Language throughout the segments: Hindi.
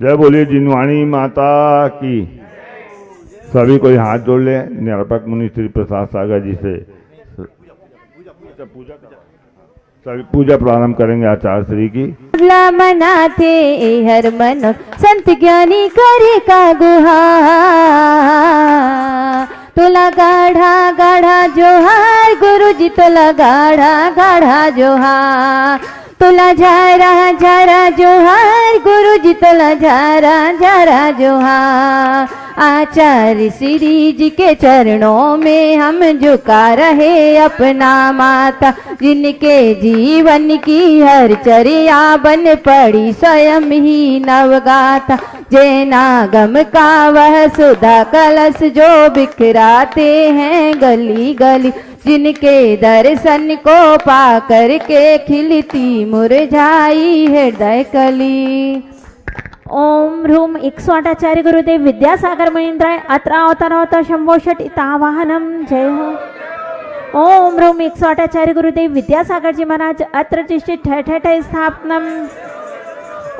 जय बोलिए जिनवाणी माता की। सभी कोई हाथ जोड़ ले। निरपक मुनि श्री प्रसाद सागर जी से सभी पूजा प्रारंभ करेंगे आचार्य श्री की। मनाते हर मन संत ज्ञानी करे का गुहा, तुला गाढ़ा गाढ़ा जोहार गुरुजी, तुला गाढ़ा गाढ़ा जोहार, तुला झारा झारा जोहार गुरुजी, तुला झारा झारा जोहार। आचार्य श्री जी के चरणों में हम झुका रहे अपना माथा, जिनके जीवन की हर चर्या बन पड़ी स्वयं ही नवगाथा। जैनागम का वह सुधा कलश जो बिखराते हैं गली गली, जिनके दर्शन को पा करके खिलती मुरझाई हृदय कली। ओम ह्रूम 108 आचार्य गुरुदेव विद्यासागर मुनींद्राय अत्र अवतरवत शंभो षट इतावाहनम। जय हो। ओम ह्रूम 108 आचार्य गुरुदेव विद्यासागर जी महाराज अत्र तिष्ठित ठठ स्थापनम।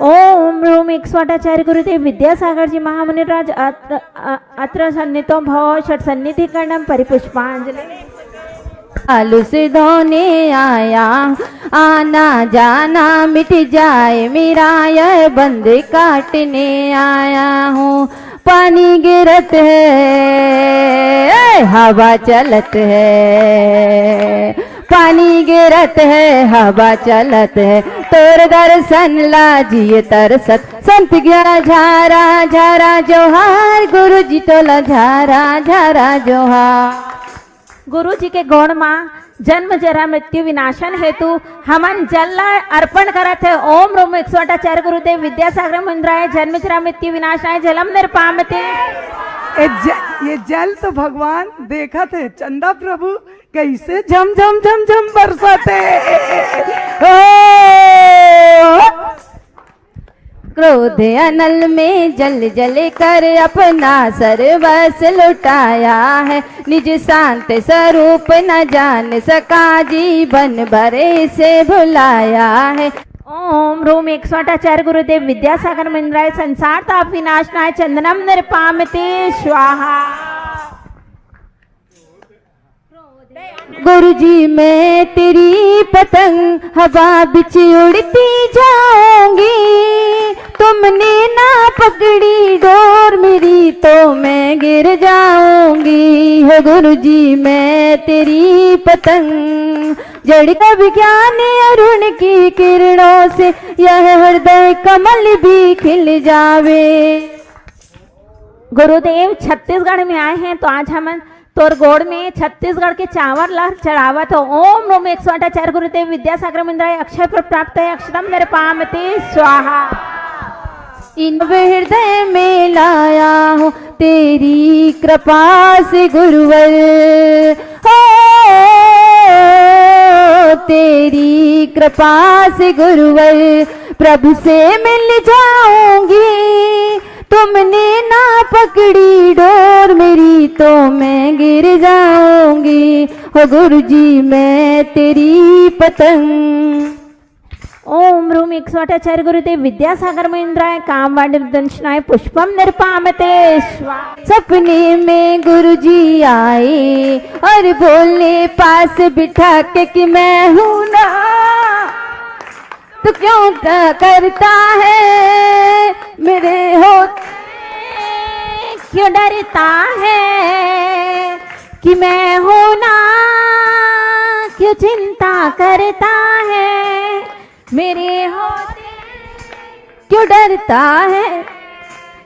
ओम ह्रूम 108 आचार्य गुरुदेव विद्यासागर जी महामुनिराज अत्र सन्नितो भव षट सन्निधि कर्णम परिपुष्पांजलि। आलू से धोने आया, आना जाना मिट जाए मेरा, यह बंद काटने आया हूँ। पानी गिरत है हवा चलत है, पानी गिरत है हवा चलत है, तोर दर्शन लाजिए तरसत संत गया झारा झारा जोहार गुरुजी, तोला झारा झारा जोहार। गुरु जी के गौण माँ जन्म जरा मृत्यु विनाशन हेतु हमन जल अर्पण करत है। ओम ह्रूम 108 आचार्य गुरुदेव विद्यासागर मुनींद्राय जन्म जरा मृत्यु विनाशाय जलम निर्पामते। ये जल तो भगवान देखा थे चंदा प्रभु कैसे झम झम झम झम बरसाते। क्रोध अनल में जल जल कर अपना सर्वस्व लुटाया है, निज शांत स्वरूप न जान सका जीवन भरे से भुलाया है। ओम ह्रूम 108 आचार्य गुरुदेव विद्यासागर मुनींद्राय संसार ताप विनाशनाय चंदनम निर्पामते स्वाहा। गुरुजी मैं तेरी पतंग हवा बिच उड़ती जाऊंगी, तुमने ना पकड़ी डोर मेरी तो मैं गिर जाऊंगी। हो गुरुजी मैं तेरी पतंग, जड़ का विज्ञान अरुण की किरणों से यह हृदय कमल भी खिल जावे। गुरुदेव छत्तीसगढ़ में आए हैं तो आज हम तोरगोड़ में छत्तीसगढ़ के चावल लहर चढ़ावत हो। ओम ह्रूम 108 आचार्य गुरुदेव विद्यासागर मुनींद्राय अक्षय प्राप्त है अक्षरम निर्पामते स्वाहा। इन हृदय में लाया हूँ तेरी कृपा से गुरुवर, हो तेरी कृपा से गुरुवर, प्रभु से मिल जाऊंगी, तुमने ना पकड़ी डोर मेरी तो मैं गिर जाऊंगी। हो गुरुजी मैं तेरी पतंग। ओम ह्रूम 108 आचार्य गुरुदेव विद्यासागर मुनींद्राय कामवाणी दंशनाय पुष्पम निर्पामते स्वाहा। सपने में गुरुजी आए और बोले पास बिठा के कि मैं हूं ना, तो क्यों करता है मेरे होते, क्यों डरता है कि मैं हूं ना, क्यों चिंता करता है मेरे होते, क्यों डरता है।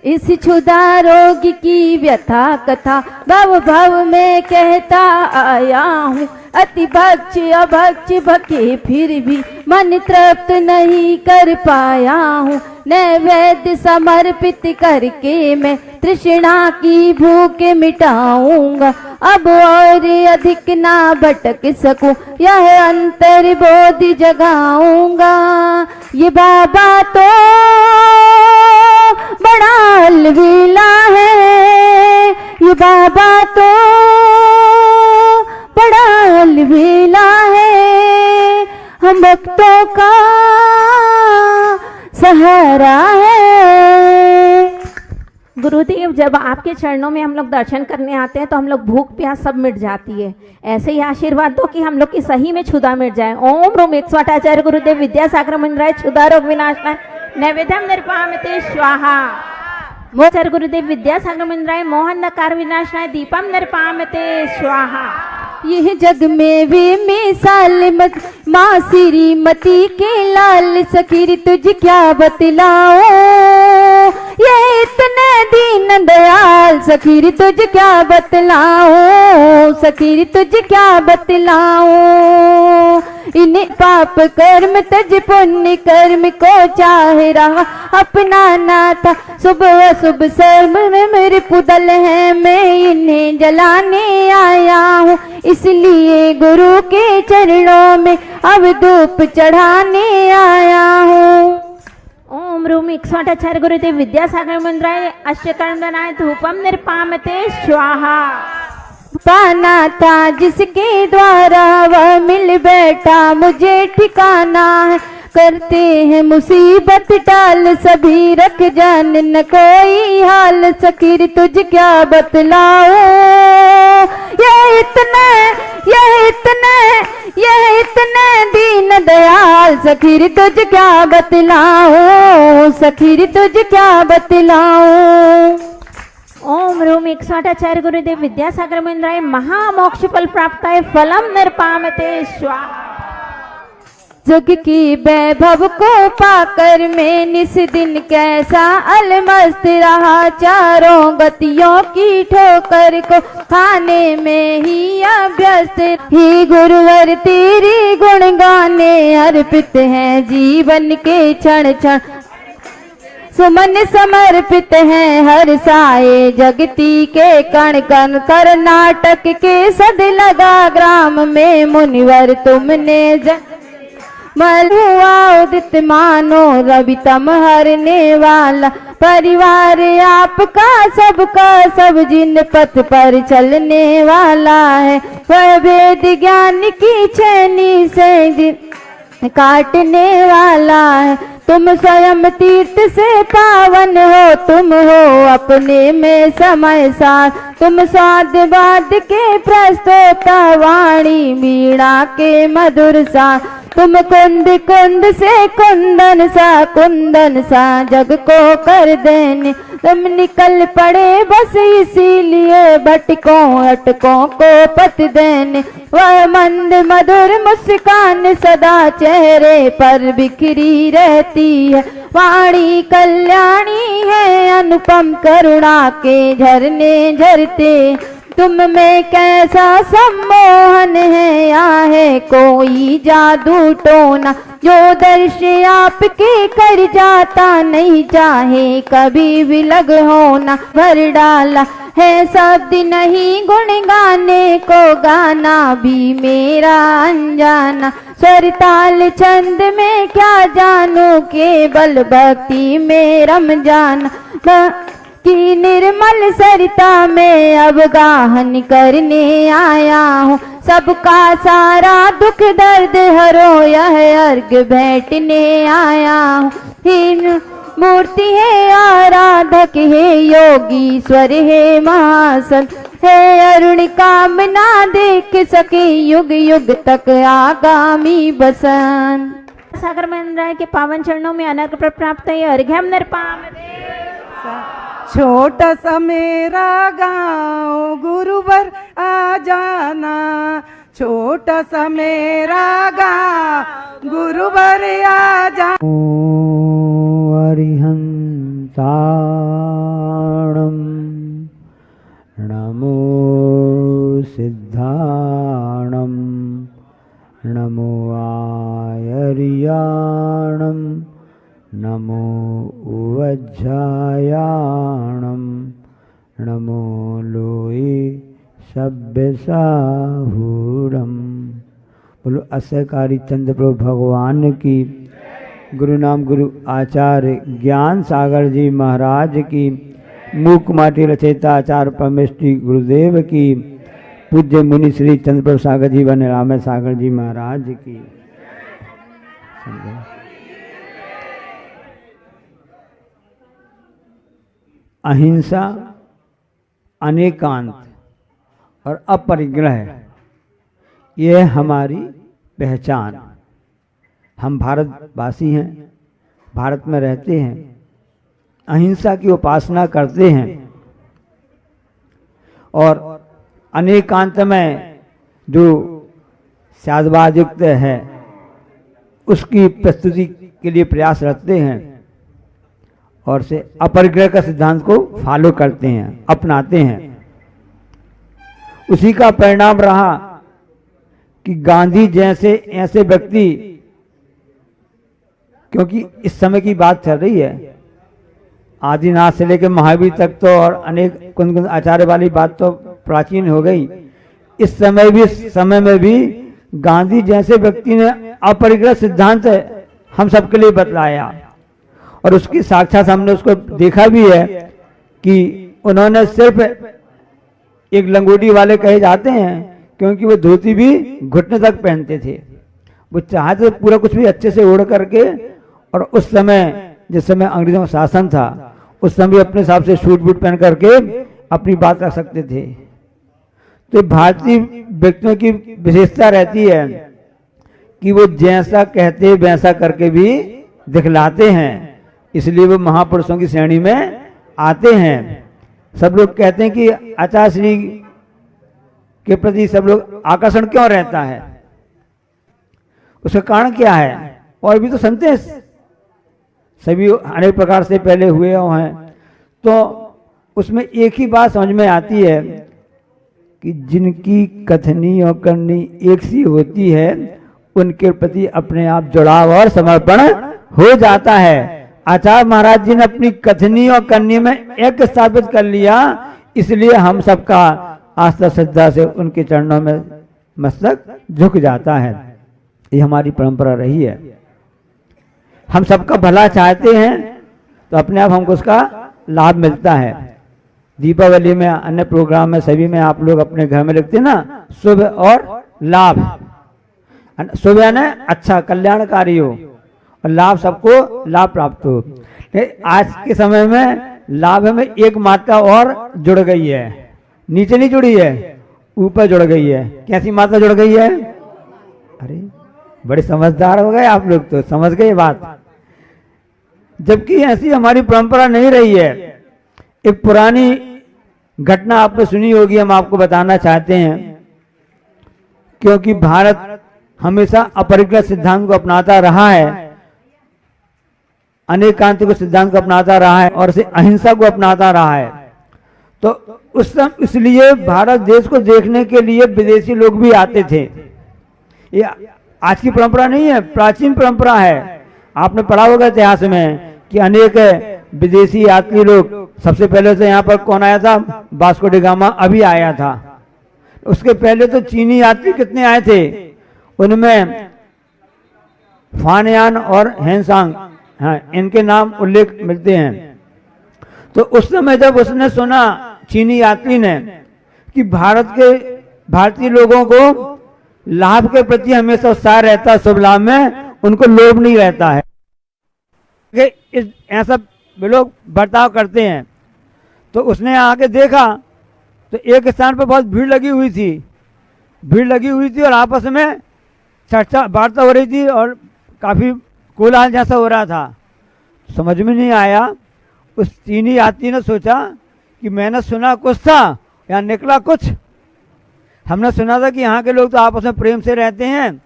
इस क्षुधा रोग की व्यथा कथा भव भव में कहता आया हूँ, अति भक्ष अभक्ष भके फिर भी मन तृप्त नहीं कर पाया हूँ। नैवेद्य समर्पित करके मैं तृष्णा की भूख मिटाऊंगा, अब और अधिक ना भटक सकूं यह अंतर बोध जगाऊंगा। ये बाबा तो बड़ा अलविला है, ये बाबा तो बड़ा अलविला है, हम भक्तों का सहारा है। गुरुदेव, जब आपके चरणों में हम लोग दर्शन करने आते हैं तो हम लोग भूख प्यास सब मिट जाती है। ऐसे ही आशीर्वाद दो कि हम लोग की सही में क्षुधा मिट जाए। ओम रूम 108 आचार्य गुरुदेव विद्यासागर मंदिराय क्षुधा रोग विनाशनाय नैवेद्यम निर्पामते स्वाहा। आचार्य गुरुदेव विद्यासागर मंदिराय मोहन विनाशनाय दीपम निर्पामते स्वाहा। यह जग में वे मिसाल मत माँ श्रीमती के लाल सखीर तुझ क्या बतलाओ। ये इतने दीन दयाल सखीर तुझ क्या बतलाओ। सखीर तुझ क्या बतलाओ। इन्हें पाप कर्म तज पुण्य कर्म को चाह रहा अपना नाथा। सुबह सुबह सर्व में मेरे पुदल है, मैं इन्हें जलाने आया हूँ। इसलिए गुरु के चरणों में अब धूप चढ़ाने आया हूँ। ओम रूम 108 आचार्य गुरुदेव विद्यासागर मंदिराय अष्टकर्मनाय धूपम निर्पामते स्वाहा। पाना था जिसके द्वारा वह मिल बैठा मुझे ठिकाना है। करते हैं मुसीबत टाल सभी रख जान न कोई हाल। सखीर तुझ क्या बतलाओ। यह इतने दीन दयाल सखीर तुझ क्या बतलाओ। सखीर तुझ क्या बतलाओ। ओम रूम 108 आचार्य गुरुदेव विद्यासागर मंदिराय महामोक्ष फल प्राप्ताय फलम निर्पामते स्वाहा। जग की वैभव को पाकर मैं निस दिन कैसा अलमस्त रहा। चारों गतियों की ठोकर को खाने में ही अभ्यस्त। ही गुरुवर तेरी गुण गाने अर्पित हैं जीवन के क्षण क्षण। सुमन समर्पित हैं हर साए जगती के कण कण। कर्नाटक के सद लगा ग्राम में मुनिवर तुमने मल हुआ उदित मानो रवि तम हरने वाला। परिवार आपका सबका सब जिन पथ पर चलने वाला है। वह वेद ज्ञान की छेनी से दिन काटने वाला है। तुम स्वयं तीर्थ से पावन हो, तुम हो अपने में समय सार। तुम स्वादवाद के प्रस्तोता वाणी मीणा के मधुर सार। तुम कुंद कुंद से कुंदन सा जग को कर देने। तुम निकल पड़े बस इसीलिए भटकों अटकों को पत देने। वह मंद मधुर मुस्कान सदा चेहरे पर बिखरी रहती है। वाणी कल्याणी है अनुपम करुणा के झरने झरते। तुम में कैसा सम्मोहन है, या है कोई जादू टोना। जो दर्श आपके कर जाता नहीं चाहे कभी भी लग होना। भर डाला है शब्द नहीं गुण गाने को, गाना भी मेरा अनजाना। स्वर ताल छंद में क्या जानू, केवल भक्ति में रम जाना। की निर्मल सरिता में अब गाहन करने आया हूँ। सबका सारा दुख दर्द हरो यह अर्घ भेंटने आया हूँ। मूर्ति है आराधक है योगीश्वर है महासन है। अरुण कामना देख सके युग युग तक आगामी बसन। सागर मंदिराय के पावन चरणों में अनर्घ प्राप्त है अर्घ्यम निर्पामते। छोटा सा मेरा गाँव गुरुवर आ जाना। छोटा सा मेरा गाँव गुरुवर आ जाना। अरिहंताणं नमो सिद्धाणं नमो आयर्याणं नमो उवज्झायाणं नमो लोये सभ्यसाहूरम। बोलो असहकारी चंद्र प्रभु भगवान की। गुरु नाम गुरु आचार्य ज्ञान सागर जी महाराज की। मूक माटी रचयिता आचार्य परमेश्वरी गुरुदेव की। पूज्य मुनि श्री चंद्र प्रभु सागर जी वन राम सागर जी महाराज की। अहिंसा, अनेकांत और अपरिग्रह, यह हमारी पहचान। हम भारतवासी हैं, भारत में रहते हैं, अहिंसा की उपासना करते हैं और अनेकांत में जो साधवायुक्त है उसकी प्रस्तुति के लिए प्रयास रखते हैं और से अपरिग्रह का सिद्धांत को फॉलो करते हैं, अपनाते हैं। उसी का परिणाम रहा कि गांधी जैसे ऐसे व्यक्ति, क्योंकि इस समय की बात चल रही है, आदिनाथ से लेकर महावीर तक तो और अनेक कुंद आचार्य वाली बात तो प्राचीन हो गई। इस समय में भी गांधी जैसे व्यक्ति ने अपरिग्रह सिद्धांत हम सबके लिए बतलाया और उसकी साक्षात हमने उसको देखा भी है कि उन्होंने सिर्फ एक लंगोटी वाले कहे जाते हैं, क्योंकि वो धोती भी घुटने तक पहनते थे। वो चाहते पूरा कुछ भी अच्छे से ओढ़ करके, और उस समय जिस समय अंग्रेजों का शासन था उस समय अपने हिसाब से सूट बूट पहन करके अपनी बात रख सकते थे। तो भारतीय व्यक्तियों की विशेषता रहती है कि वो जैसा कहते वैसा करके भी दिखलाते हैं, इसलिए वो महापुरुषों की श्रेणी में आते हैं। सब लोग कहते हैं कि आचार्य श्री के प्रति सब लोग आकर्षण क्यों रहता है, उसका कारण क्या है? और भी तो संत हैं, सभी अनेक प्रकार से पहले हुए हैं, तो उसमें एक ही बात समझ में आती है कि जिनकी कथनी और करनी एक सी होती है उनके प्रति अपने आप जुड़ाव और समर्पण हो जाता है। आचार्य महाराज जी ने अपनी कथनी और करनी में एक स्थापित कर लिया, इसलिए हम सबका आस्था श्रद्धा से उनके चरणों में मस्तक झुक जाता है। ये हमारी परंपरा रही है। हम सबका भला चाहते हैं तो अपने आप हमको उसका लाभ मिलता है। दीपावली में, अन्य प्रोग्राम में, सभी में आप लोग अपने घर में लिखते हैं ना, शुभ और लाभ। शुभ यानी अच्छा, कल्याणकारी हो, और लाभ सबको लाभ प्राप्त हो। आज के समय में लाभ में एक मात्रा और जुड़ गई है, नीचे नहीं जुड़ी है, ऊपर जुड़ गई है। कैसी मात्रा जुड़ गई है? अरे बड़े समझदार हो गए आप लोग, तो समझ गए बात। जबकि ऐसी हमारी परंपरा नहीं रही है। एक पुरानी घटना आपने सुनी होगी, हम आपको बताना चाहते हैं। क्योंकि भारत हमेशा अपरिग्रह सिद्धांत को अपनाता रहा है, अनेकांत को सिद्धांत को अपनाता रहा है और से अहिंसा को अपनाता रहा है। तो उस समय इसलिए भारत देश को देखने के लिए विदेशी लोग भी आते थे। ये आज की परंपरा नहीं है, प्राचीन परंपरा है। आपने पढ़ा होगा इतिहास में कि अनेक विदेशी यात्री लोग, सबसे पहले तो यहाँ पर कौन आया था? वास्को डी गामा अभी आया था। उसके पहले तो चीनी यात्री कितने आए थे, उनमें फानयान और हेनसांग, हाँ, इनके नाम उल्लेख मिलते हैं। तो उस समय जब उसने सुना, चीनी यात्री ने, कि भारतीय लोगों को लाभ के प्रति हमेशा उत्साह रहता है, शुभ लाभ में उनको लोभ नहीं रहता है, कि ऐसा वे लोग बर्ताव करते हैं। तो उसने आके देखा तो एक स्थान पर बहुत भीड़ लगी हुई थी और आपस में चर्चा वार्ता हो रही थी और काफ़ी कोलाहल जैसा हो रहा था। समझ में नहीं आया। उस चीनी यात्री ने सोचा कि मैंने सुना कुछ था, या निकला कुछ। हमने सुना था कि यहाँ के लोग तो आपस में प्रेम से रहते हैं,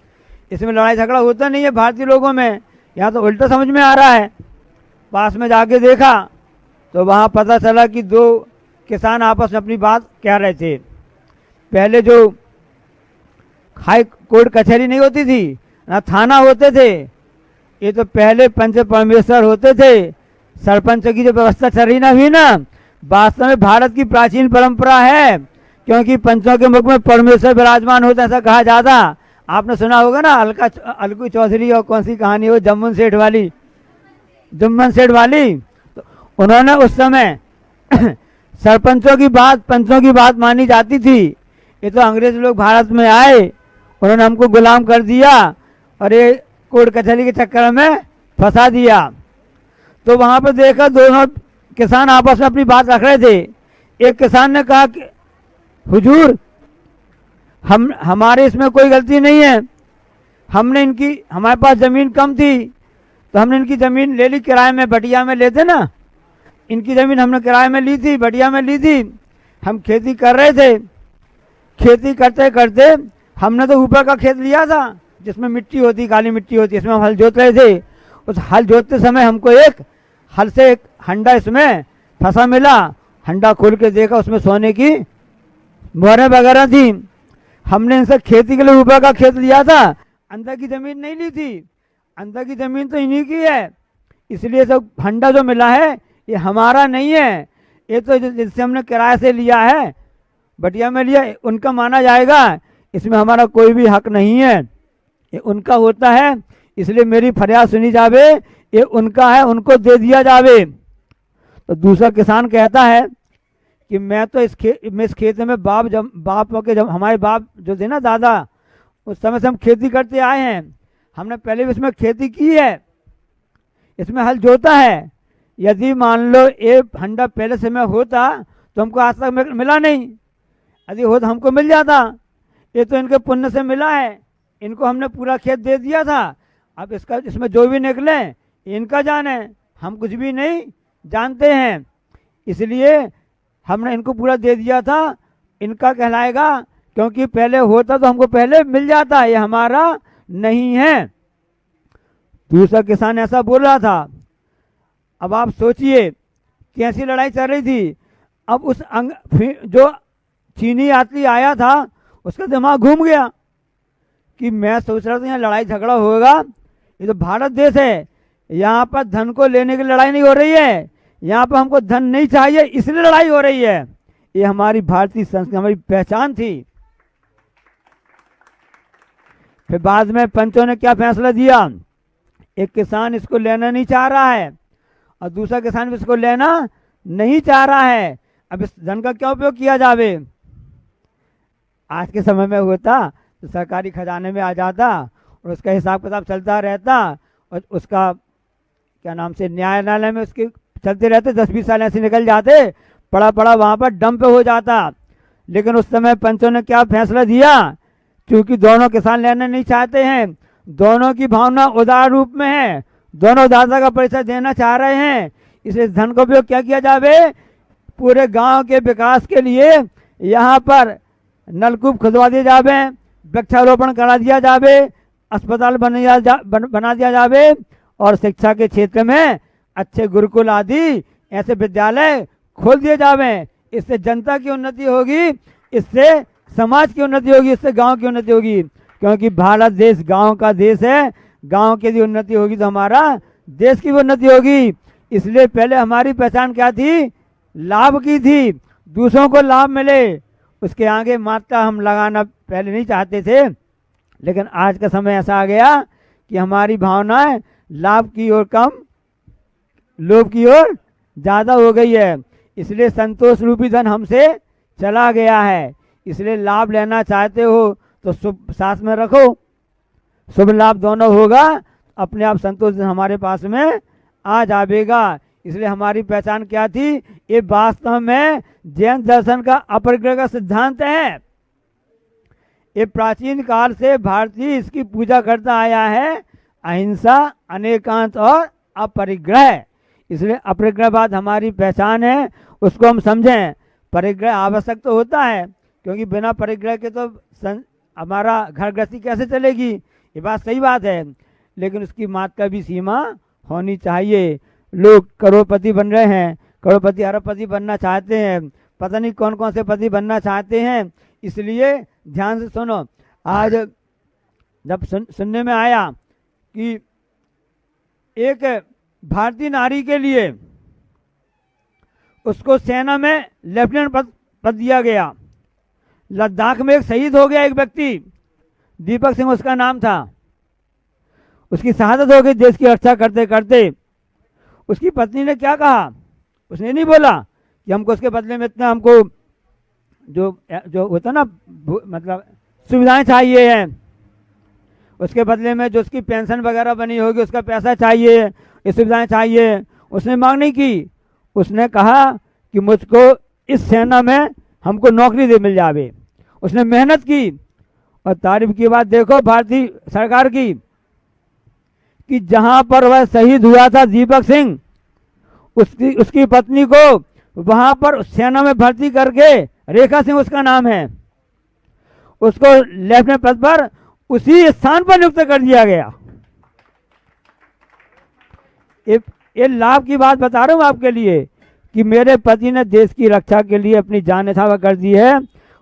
इसमें लड़ाई झगड़ा होता नहीं है भारतीय लोगों में, यहाँ तो उल्टा समझ में आ रहा है। पास में जाके देखा तो वहाँ पता चला कि दो किसान आपस में अपनी बात कह रहे थे। पहले जो हाई कोर्ट कचहरी नहीं होती थी ना, थाना होते थे, ये तो पहले पंच परमेश्वर होते थे। सरपंच की जो व्यवस्था चल रही ना भी ना, वास्तव में भारत की प्राचीन परंपरा है, क्योंकि पंचों के मुख में परमेश्वर विराजमान होता, ऐसा कहा जाता। आपने सुना होगा ना, अलगू चौधरी और कौन सी कहानी हो, जुम्मन सेठ वाली। तो उन्होंने उस समय सरपंचों की बात, पंचों की बात मानी जाती थी। ये तो अंग्रेज लोग भारत में आए, उन्होंने हमको गुलाम कर दिया और ये कोर्ट कचहरी के चक्कर में फंसा दिया। तो वहाँ पर देखा दोनों किसान आपस में अपनी बात रख रहे थे। एक किसान ने कहा कि हुजूर, हमारे इसमें कोई गलती नहीं है, हमारे पास ज़मीन कम थी तो हमने इनकी ज़मीन ले ली किराए में, बटिया में लेते ना, इनकी ज़मीन हमने किराए में ली थी, बटिया में ली थी। हम खेती कर रहे थे, खेती करते करते हमने तो ऊपर का खेत लिया था जिसमें मिट्टी होती, काली मिट्टी होती, इसमें हम हल जोत रहे थे। उस हल जोतते समय हमको एक हल से एक हंडा इसमें फंसा मिला। हंडा खोल के देखा, उसमें सोने की मोहरें वगैरह थी। हमने इनसे खेती के लिए ऊपर का खेत लिया था, अंदर की ज़मीन नहीं ली थी। अंदर की ज़मीन तो इन्हीं की है, इसलिए सब हंडा जो मिला है ये हमारा नहीं है, ये तो जिससे हमने किराए से लिया है, बटिया में लिया, उनका माना जाएगा। इसमें हमारा कोई भी हक नहीं है, ये उनका होता है। इसलिए मेरी फरियाद सुनी जावे, ये उनका है, उनको दे दिया जावे। तो दूसरा किसान कहता है कि मैं तो इस खेत में जब हमारे बाप जो थे ना, दादा, उस समय से हम खेती करते आए हैं, हमने पहले भी इसमें खेती की है, इसमें हल जोता है। यदि मान लो ये हंडा पहले से में होता तो हमको आज तक मिला नहीं, यदि हो तो हमको मिल जाता। ये तो इनके पुण्य से मिला है, इनको हमने पूरा खेत दे दिया था। अब इसमें जो भी निकले इनका जाने, हम कुछ भी नहीं जानते हैं, इसलिए हमने इनको पूरा दे दिया था, इनका कहलाएगा, क्योंकि पहले होता तो हमको पहले मिल जाता, ये हमारा नहीं है। दूसरा किसान ऐसा बोल रहा था। अब आप सोचिए कैसी लड़ाई चल रही थी। अब जो चीनी यात्री आया था उसका दिमाग घूम गया कि मैं सोच रहा था यहाँ लड़ाई झगड़ा होगा, ये तो भारत देश है, यहाँ पर धन को लेने की लड़ाई नहीं हो रही है, यहाँ पर हमको धन नहीं चाहिए इसलिए लड़ाई हो रही है। ये हमारी भारतीय संस्कृति, हमारी पहचान थी। फिर बाद में पंचों ने क्या फैसला दिया, एक किसान इसको लेना नहीं चाह रहा है और दूसरा किसान भी इसको लेना नहीं चाह रहा है। अब इस धन का क्या उपयोग किया जावे। आज के समय में होता तो सरकारी खजाने में आ जाता और उसका हिसाब किताब चलता रहता और उसका क्या नाम से न्यायालय में उसके चलते रहते, 10-20 साल ऐसे निकल जाते, पड़ा वहाँ पर डंप हो जाता। लेकिन उस समय पंचों ने क्या फैसला दिया, क्योंकि दोनों किसान लेना नहीं चाहते हैं, दोनों की भावना उदार रूप में है, दोनों दादा का परिचय देना चाह रहे हैं, इसलिए धन का उपयोग क्या किया जावे, पूरे गांव के विकास के लिए यहाँ पर नलकूप खुदवा दिए जावे, वृक्षारोपण करा दिया जावे, अस्पताल बना दिया जावे और शिक्षा के क्षेत्र में अच्छे गुरुकुल आदि ऐसे विद्यालय खोल दिए जावे। इससे जनता की उन्नति होगी, इससे समाज की उन्नति होगी, इससे गांव की उन्नति होगी, क्योंकि भारत देश गांव का देश है। गांव की यदि उन्नति होगी तो हमारा देश की भी उन्नति होगी। इसलिए पहले हमारी पहचान क्या थी, लाभ की थी, दूसरों को लाभ मिले, उसके आगे मात्रा हम लगाना पहले नहीं चाहते थे। लेकिन आज का समय ऐसा आ गया कि हमारी भावनाएं लाभ की ओर कम, लोभ की ओर ज़्यादा हो गई है। इसलिए संतोष रूपी धन हमसे चला गया है। इसलिए लाभ लेना चाहते हो तो शुभ साथ में रखो, शुभ लाभ दोनों होगा, अपने आप संतोष हमारे पास में आ जाएगा। इसलिए हमारी पहचान क्या थी, ये वास्तव में जैन दर्शन का अपरिग्रह का सिद्धांत है। ये प्राचीन काल से भारतीय इसकी पूजा करता आया है, अहिंसा, अनेकांत और अपरिग्रह। इसलिए अपरिग्रहवाद हमारी पहचान है, उसको हम समझें। परिग्रह आवश्यक तो होता है, क्योंकि बिना परिग्रह के तो हमारा घर गृहस्थी कैसे चलेगी, ये बात सही बात है, लेकिन उसकी मात्रा भी सीमा होनी चाहिए। लोग करोड़पति बन रहे हैं, करोड़पति अरबपति बनना चाहते हैं, पता नहीं कौन कौन से पति बनना चाहते हैं। इसलिए ध्यान से सुनो। आज जब सुनने में आया कि एक भारतीय नारी के लिए उसको सेना में लेफ्टिनेंट पद दिया गया, लद्दाख में एक शहीद हो गया एक व्यक्ति, दीपक सिंह उसका नाम था, उसकी शहादत हो गई देश की रक्षा करते करते। उसकी पत्नी ने क्या कहा, उसने नहीं बोला कि हमको उसके बदले में इतना हमको जो होता ना मतलब सुविधाएं चाहिए हैं, उसके बदले में जो उसकी पेंशन वगैरह बनी होगी उसका पैसा चाहिए, ये सुविधाएं चाहिए, उसने मांग नहीं की। उसने कहा कि मुझको इस सेना में हमको नौकरी दे मिल जावे। उसने मेहनत की और तारीफ की बात देखो भारतीय सरकार की कि जहां पर वह शहीद हुआ था दीपक सिंह, उसकी पत्नी को वहां पर सेना में भर्ती करके, रेखा सिंह उसका नाम है, उसको लेफ्टिनेंट पद पर उसी स्थान पर नियुक्त कर दिया गया। ये लाभ की बात बता रहा हूं आपके लिए कि मेरे पति ने देश की रक्षा के लिए अपनी जान न्यौछावर कर दी है।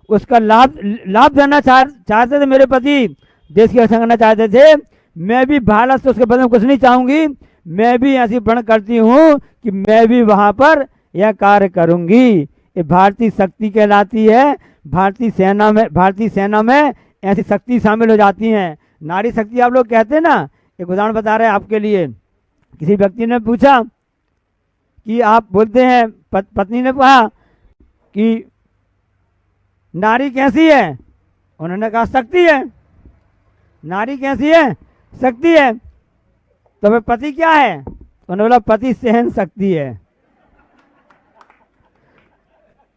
उसका लाभ देना चाहते थे मेरे पति, देश की रक्षा करना चाहते थे। मैं भी भारत से उसके बदले में कुछ नहीं चाहूंगी, मैं भी ऐसी प्रण करती हूँ कि मैं भी वहां पर यह कार्य करूंगी। ये भारतीय शक्ति कहलाती है। भारतीय सेना में ऐसी शक्ति शामिल हो जाती हैं। नारी शक्ति आप लोग कहते हैं ना। एक उदाहरण बता रहे हैं आपके लिए। किसी व्यक्ति ने पूछा कि आप बोलते हैं, पत्नी ने कहा कि नारी कैसी है? उन्होंने कहा शक्ति है। नारी कैसी है? शक्ति है। तो फिर पति क्या है? उन्होंने बोला पति सहन शक्ति है।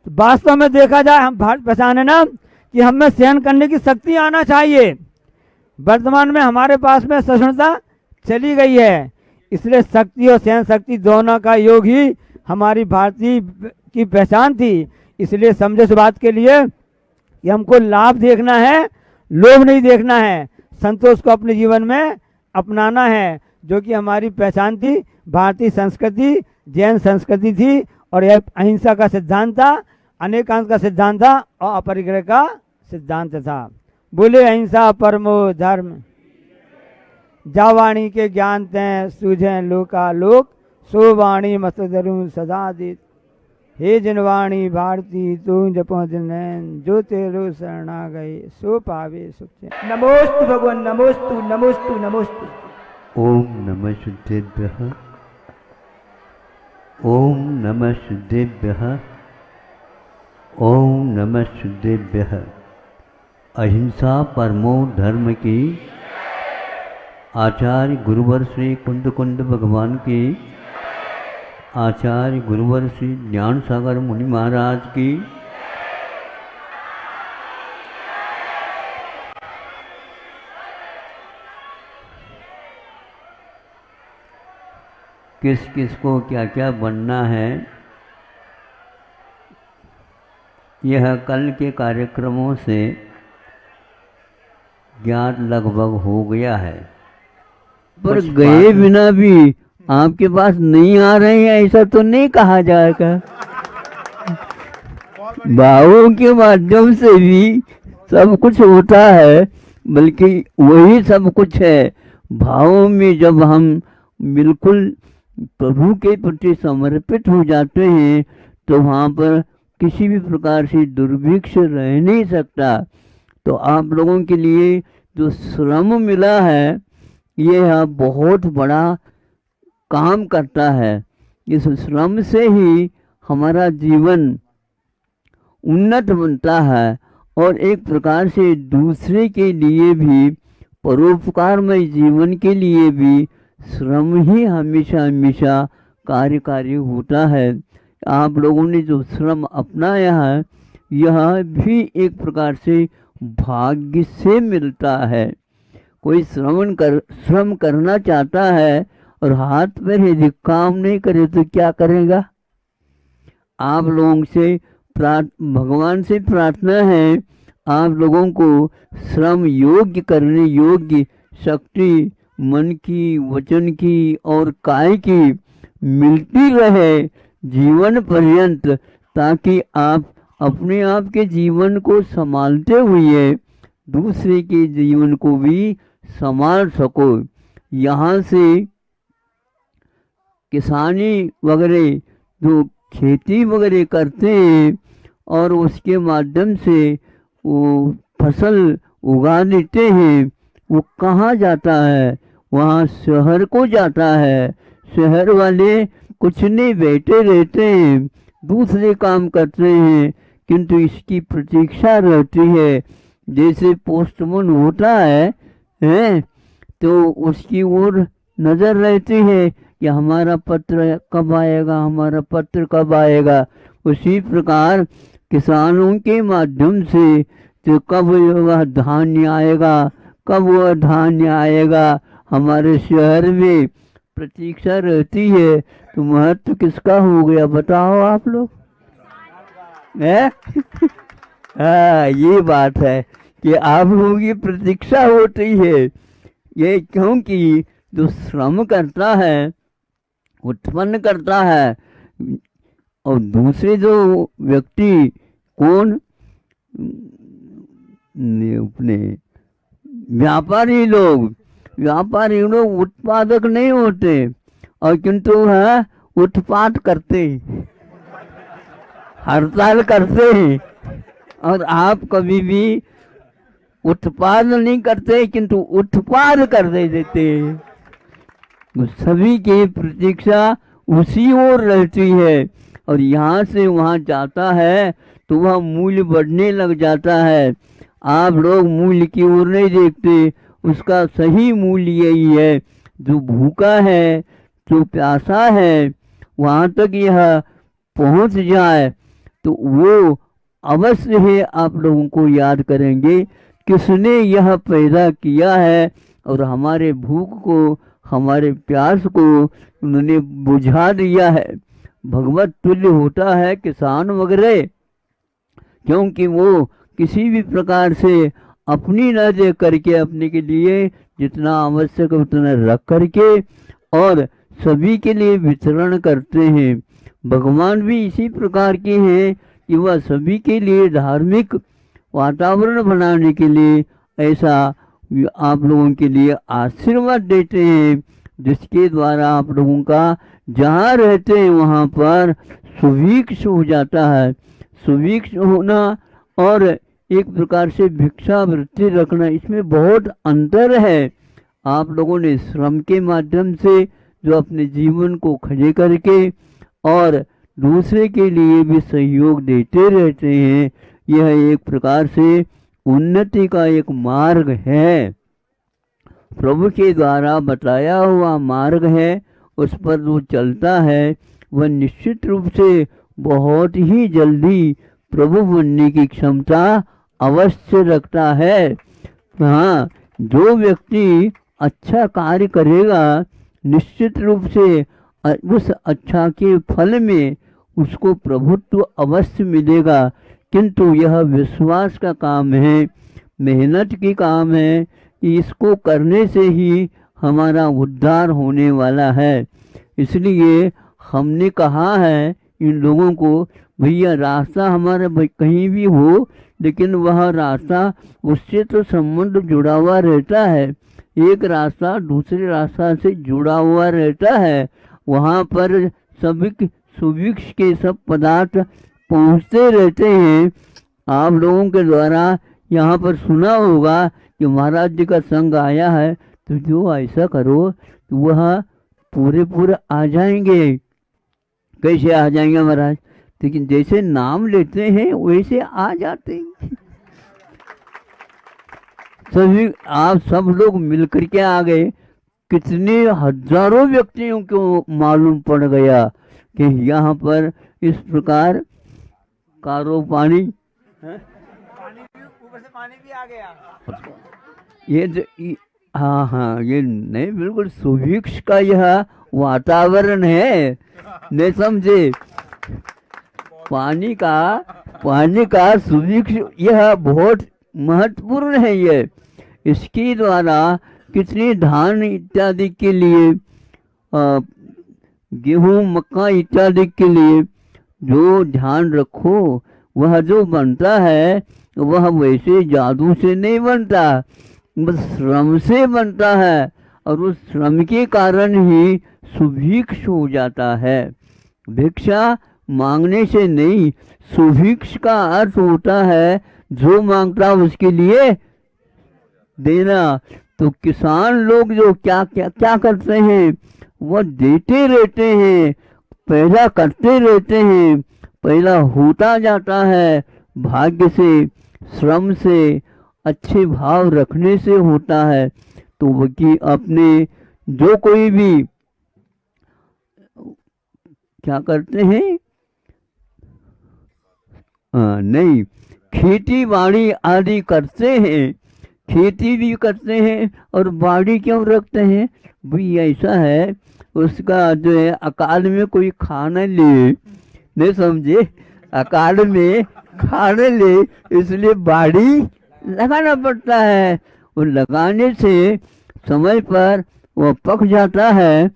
तो वास्तव में देखा जाए, हम भारत पहचाने ना कि हमें सहन करने की शक्ति आना चाहिए। वर्तमान में हमारे पास में सहिष्णुता चली गई है, इसलिए शक्ति और सहन शक्ति दोनों का योग ही हमारी भारतीय की पहचान थी। इसलिए समझो इस बात के लिए कि हमको लाभ देखना है, लोभ नहीं देखना है। संतोष को अपने जीवन में अपनाना है, जो कि हमारी पहचान थी। भारतीय संस्कृति जैन संस्कृति थी और यह अहिंसा का सिद्धांत था, अनेकांत का सिद्धांत था और अपरिग्रह का सिद्धांत था। बोले अहिंसा परमो धर्म, जा वाणी के ज्ञान तय सूझे लोकालोक, सो वाणी मत धरुं सदा दित। हे जनवाणी भारती तू जपो नैन, जो तेरो शरणा गए सो पावे सुख। नमोस्तु भगवान, नमोस्तु नमोस्तु नमोस्तु। ओम नमः शुद्धेभ्यः, ओम नमः शुद्धेभ्यः, ओम नमः शुद्धेभ्यः। अहिंसा परमो धर्म की आचार्य गुरुवर श्री कुंद कुंद भगवान की, आचार्य गुरुवर श्री ज्ञान सागर मुनि महाराज की, किस किस को क्या क्या बनना है, यह कल के कार्यक्रमों से ज्ञात लगभग हो गया है। पर गए बिना भी आपके पास नहीं आ रहे हैं ऐसा तो नहीं कहा जाएगा। भावों के माध्यम से भी सब कुछ होता है, बल्कि वही सब कुछ है। भावों में जब हम बिल्कुल प्रभु के प्रति समर्पित हो जाते हैं तो वहाँ पर किसी भी प्रकार से दुर्भिक्ष रह नहीं सकता। तो आप लोगों के लिए जो श्रम मिला है यह बहुत बड़ा काम करता है। इस श्रम से ही हमारा जीवन उन्नत बनता है और एक प्रकार से दूसरे के लिए भी, परोपकारमय जीवन के लिए भी श्रम ही हमेशा हमेशा कार्यकारी होता है। आप लोगों ने जो श्रम अपनाया है यह भी एक प्रकार से भाग्य से मिलता है। कोई श्रम करना चाहता है और हाथ पैर यदि काम नहीं करे तो क्या करेगा? आप लोगों से भगवान से प्रार्थना है आप लोगों को श्रम योग्य करने योग्य शक्ति मन की, वचन की और काय की मिलती रहे जीवन पर्यंत, ताकि आप अपने आप के जीवन को संभालते हुए दूसरे के जीवन को भी संभाल सको। यहाँ से किसानी वगैरह जो खेती वगैरह करते हैं और उसके माध्यम से वो फसल उगा लेते हैं, वो कहाँ जाता है? वहाँ शहर को जाता है। शहर वाले कुछ नहीं बैठे रहते हैं, दूसरे काम करते हैं, किंतु इसकी प्रतीक्षा रहती है। जैसे पोस्टमैन होता है तो उसकी ओर नज़र रहती है कि हमारा पत्र कब आएगा, हमारा पत्र कब आएगा। उसी प्रकार किसानों के माध्यम से तो कब वह धान्य आएगा, कब वह धान्य आएगा, हमारे शहर में प्रतीक्षा रहती है। तो महत्व किसका हो गया बताओ आप लोग है? हाँ, ये बात है कि आप लोगों की प्रतीक्षा होती है। ये क्योंकि जो श्रम करता है, उत्पन्न करता है, और दूसरे जो व्यक्ति कौन, अपने व्यापारी लोग उत्पादक नहीं होते और किंतु है उत्पाद करते, हड़ताल करते हैं। और आप कभी भी उत्पाद नहीं करते किंतु उत्पाद कर देते। तो सभी की प्रतीक्षा उसी ओर रहती है और यहाँ से वहाँ जाता है तो वह मूल्य बढ़ने लग जाता है। आप लोग मूल्य की ओर नहीं देखते, उसका सही मूल्य यही है। जो भूखा है, जो प्यासा है, वहाँ तक यह पहुँच जाए तो वो अवश्य है आप लोगों को याद करेंगे किसने यह पैदा किया है और हमारे भूख को, हमारे प्यास को उन्होंने बुझा दिया है। भगवत तुल्य होता है किसान वगैरह, क्योंकि वो किसी भी प्रकार से अपनी न दे करके अपने के लिए जितना आवश्यक उतना रख करके और सभी के लिए वितरण करते हैं। भगवान भी इसी प्रकार के हैं कि वह सभी के लिए धार्मिक वातावरण बनाने के लिए ऐसा आप लोगों के लिए आशीर्वाद देते हैं, जिसके द्वारा आप लोगों का जहाँ रहते हैं वहाँ पर सुभिक्ष हो जाता है। सुभिक्ष होना और एक प्रकार से भिक्षावृत्ति रखना, इसमें बहुत अंतर है। आप लोगों ने श्रम के माध्यम से जो अपने जीवन को खड़े करके और दूसरे के लिए भी सहयोग देते रहते हैं, यह एक प्रकार से उन्नति का एक मार्ग है। प्रभु के द्वारा बताया हुआ मार्ग है, उस पर जो चलता है वह निश्चित रूप से बहुत ही जल्दी प्रभु बनने की क्षमता अवश्य रखता है। हाँ, जो व्यक्ति अच्छा कार्य करेगा निश्चित रूप से उस अच्छा के फल में उसको प्रभुत्व अवश्य मिलेगा। किंतु यह विश्वास का काम है, मेहनत की काम है कि इसको करने से ही हमारा उद्धार होने वाला है। इसलिए हमने कहा है इन लोगों को, भैया रास्ता हमारा कहीं भी हो लेकिन वह रास्ता उससे तो संबंध जुड़ा हुआ रहता है। एक रास्ता दूसरे रास्ता से जुड़ा हुआ रहता है, वहाँ पर सभी सुभिक्ष के सब पदार्थ पहुँचते रहते हैं। आप लोगों के द्वारा यहाँ पर सुना होगा कि महाराज जी का संग आया है, तो जो ऐसा करो तो वह पूरे आ जाएंगे। कैसे आ जाएंगे महाराज? लेकिन जैसे नाम लेते हैं वैसे आ जाते हैं। सभी आप सब लोग मिलकर के आ गए। कितने हजारों व्यक्तियों को मालूम पड़ गया कि यहाँ पर इस प्रकार कारो पानी ऊपर से पानी भी आ गया। हाँ, ये नहीं, बिल्कुल सुभिक्ष का यह वातावरण है, नहीं समझे? पानी का सुभिक्ष यह बहुत महत्वपूर्ण है। ये इसके द्वारा कितने धान इत्यादि के लिए, गेहूं मक्का इत्यादि के लिए जो ध्यान रखो, वह जो बनता है वह वैसे जादू से नहीं बनता, बस श्रम से बनता है और उस श्रम के कारण ही सुभिक्ष हो जाता है। भिक्षा मांगने से नहीं, सुभिक्ष का अर्थ होता है जो मांगता उसके लिए देना। तो किसान लोग जो क्या करते हैं, वह देते रहते हैं, पैदा करते रहते हैं, पैदा होता जाता है। भाग्य से, श्रम से, अच्छे भाव रखने से होता है। तो वही अपने जो कोई भी क्या करते हैं? नहीं, खेती बाड़ी आदि करते हैं, खेती भी करते हैं और बाड़ी क्यों रखते हैं? भाई ऐसा है, उसका जो है अकाल में कोई खा न ले, नहीं समझे, अकाल में खा न ले, इसलिए बाड़ी लगाना पड़ता है। वो लगाने से समय पर वह पक जाता है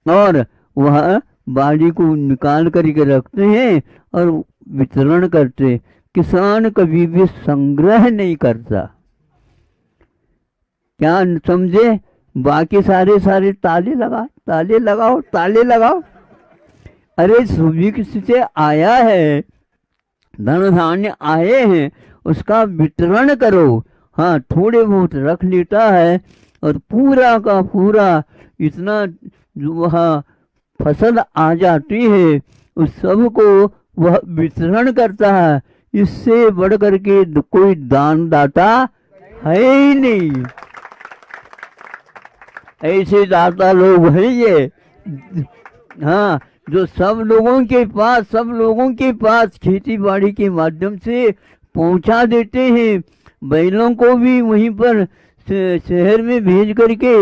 और वह बाड़ी को निकाल करके रखते हैं और वितरण करते। किसान कभी भी संग्रह नहीं करता, क्या समझे? बाकी सारे ताले लगाओ। अरे सुभिक्ष से आया है, धन धान्य आए हैं, उसका वितरण करो। हाँ, थोड़े बहुत रख लेता है और पूरा का पूरा इतना जो वह फसल आ जाती है उस सब को वह वितरण करता है। इससे बढ़ करके कोई दान दाता है ही नहीं। ऐसे दाता लोग हैं ये, हाँ, जो सब लोगों के पास खेती बाड़ी के माध्यम से पहुंचा देते हैं। बैलों को भी वहीं पर शहर में भेज करके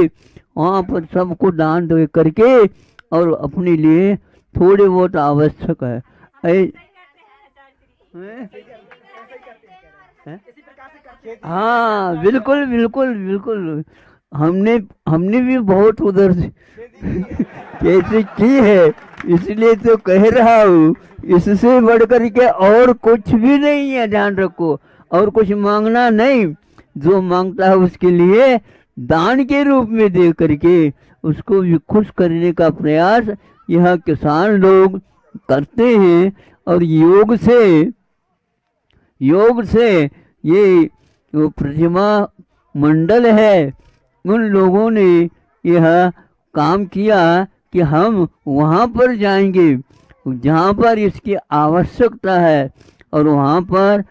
वहाँ पर सबको दान दे करके और अपने लिए थोड़े बहुत आवश्यक है। हाँ, बिल्कुल हमने भी बहुत उधर से कैसे की है, इसलिए तो कह रहा हूँ। इससे बढ़ करके और कुछ भी नहीं है, ध्यान रखो। और कुछ मांगना नहीं, जो मांगता है उसके लिए दान के रूप में दे करके उसको भी खुश करने का प्रयास यह किसान लोग करते हैं। और योग से ये जो प्रतिमा मंडल है, उन लोगों ने यह काम किया कि हम वहाँ पर जाएंगे जहाँ पर इसकी आवश्यकता है, और वहाँ पर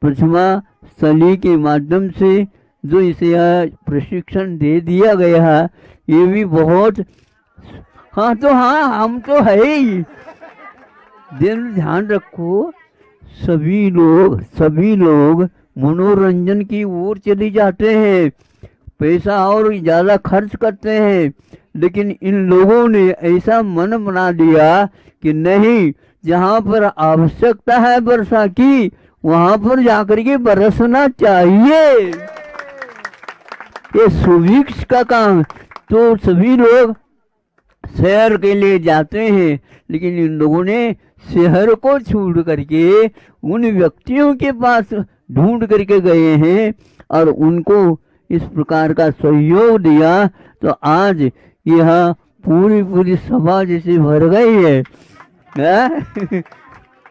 प्रतिमा स्थली के माध्यम से जो इसे यह प्रशिक्षण दे दिया गया है, ये भी बहुत, हाँ तो हाँ, हम तो है ही। ध्यान रखो, सभी लोग मनोरंजन की ओर चले जाते हैं, पैसा और ज़्यादा खर्च करते हैं, लेकिन इन लोगों ने ऐसा मन बना लिया कि नहीं, जहाँ पर आवश्यकता है वर्षा की वहाँ पर जाकर के बरसना चाहिए। ये सुभिक्ष का काम। तो सभी लोग शहर के लिए जाते हैं, लेकिन इन लोगों ने शहर को छोड़ करके उन व्यक्तियों के पास ढूंढ करके गए हैं और उनको इस प्रकार का सहयोग दिया। तो आज यह पूरी सभा जैसे भर गई है।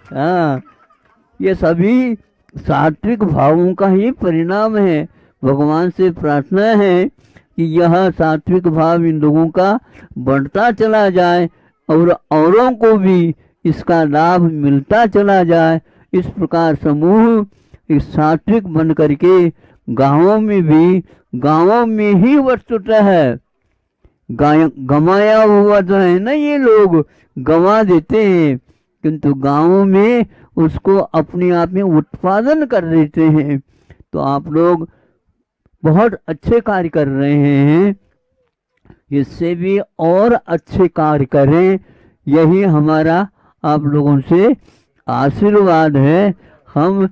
हाँ, ये सभी सात्विक भावों का ही परिणाम है। भगवान से प्रार्थना है कि यह सात्विक भाव इन लोगों का बढ़ता चला जाए और औरों को भी इसका लाभ मिलता चला जाए। इस प्रकार समूह इस सात्विक बन करके गांवों में ही वस्तुतः है गमाया हुआ तो है ना, ये लोग गंवा देते हैं, किंतु गांवों में उसको अपने आप में उत्पादन कर देते हैं। तो आप लोग बहुत अच्छे कार्य कर रहे हैं, इससे भी और अच्छे कार्य करें, यही हमारा आप लोगों से आशीर्वाद है। हम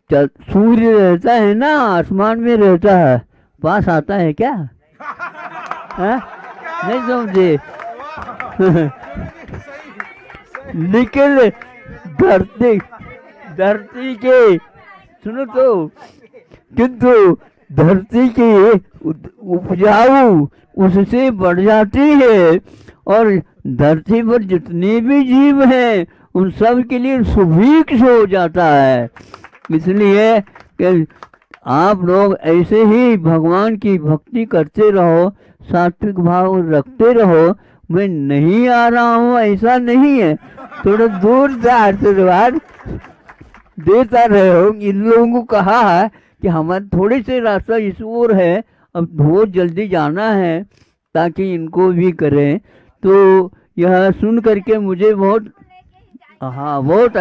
सूर्य रहता है ना, आसमान में रहता है, पास आता है क्या? है? नहीं समझे? लेकिन धरती के सुनो तो, किंतु धरती की उपजाऊ उससे बढ़ जाती है, और धरती पर जितने भी जीव हैं उन सब के लिए सुभिक्ष हो जाता है। इसलिए कि आप लोग ऐसे ही भगवान की भक्ति करते रहो, सात्विक भाव रखते रहो। मैं नहीं आ रहा हूँ ऐसा नहीं है, थोड़ा दूर से आशीर्वाद देता रहे हो। इन लोगों को कहा है कि हमारे थोड़े से रास्ता इस ओर है, अब बहुत जल्दी जाना है ताकि इनको भी करें। तो यह सुन करके मुझे बहुत, हाँ बहुत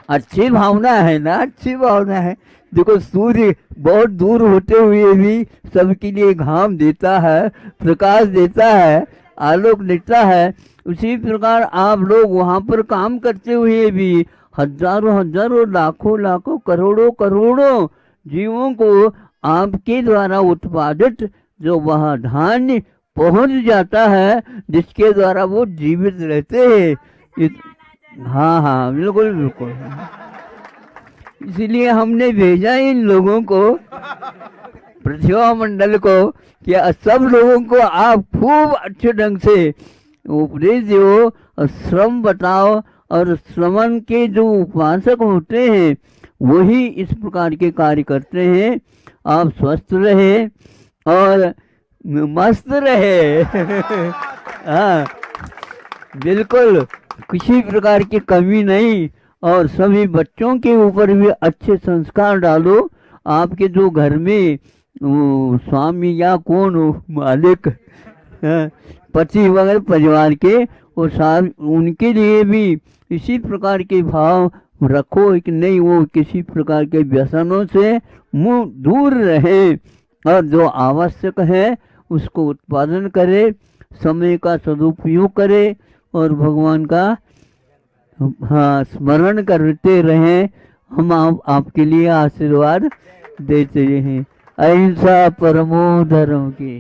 अच्छी भावना है ना, अच्छी भावना है। देखो सूर्य बहुत दूर होते हुए भी सबके लिए घाम देता है, प्रकाश देता है, आलोक देता है। उसी प्रकार आप लोग वहाँ पर काम करते हुए भी हजारों हजारों लाखों लाखों करोड़ों करोड़ों जीवों को आपके द्वारा उत्पादित जो वह धान्य पहुंच जाता है, जिसके द्वारा वो जीवित रहते हैं। हाँ हाँ बिल्कुल बिल्कुल। इसलिए हमने भेजा इन लोगों को, पृथ्वी मंडल को, कि सब लोगों को आप खूब अच्छे ढंग से उपदेश दो और श्रम बताओ, और श्रमण के जो उपासक होते हैं वही इस प्रकार के कार्य करते हैं। आप स्वस्थ रहे और मस्त रहे हाँ बिल्कुल, किसी प्रकार की कमी नहीं। और सभी बच्चों के ऊपर भी अच्छे संस्कार डालो। आपके जो घर में स्वामी या कौन हो, मालिक, पति वगैरह परिवार के, और साथ उनके लिए भी इसी प्रकार के भाव रखो कि नहीं वो किसी प्रकार के व्यसनों से मुंह दूर रहे, और जो आवश्यक है उसको उत्पादन करे, समय का सदुपयोग करे, और भगवान का हाँ स्मरण करते रहें। हम आपके लिए आशीर्वाद देते हैं। अहिंसा परमो धर्म की।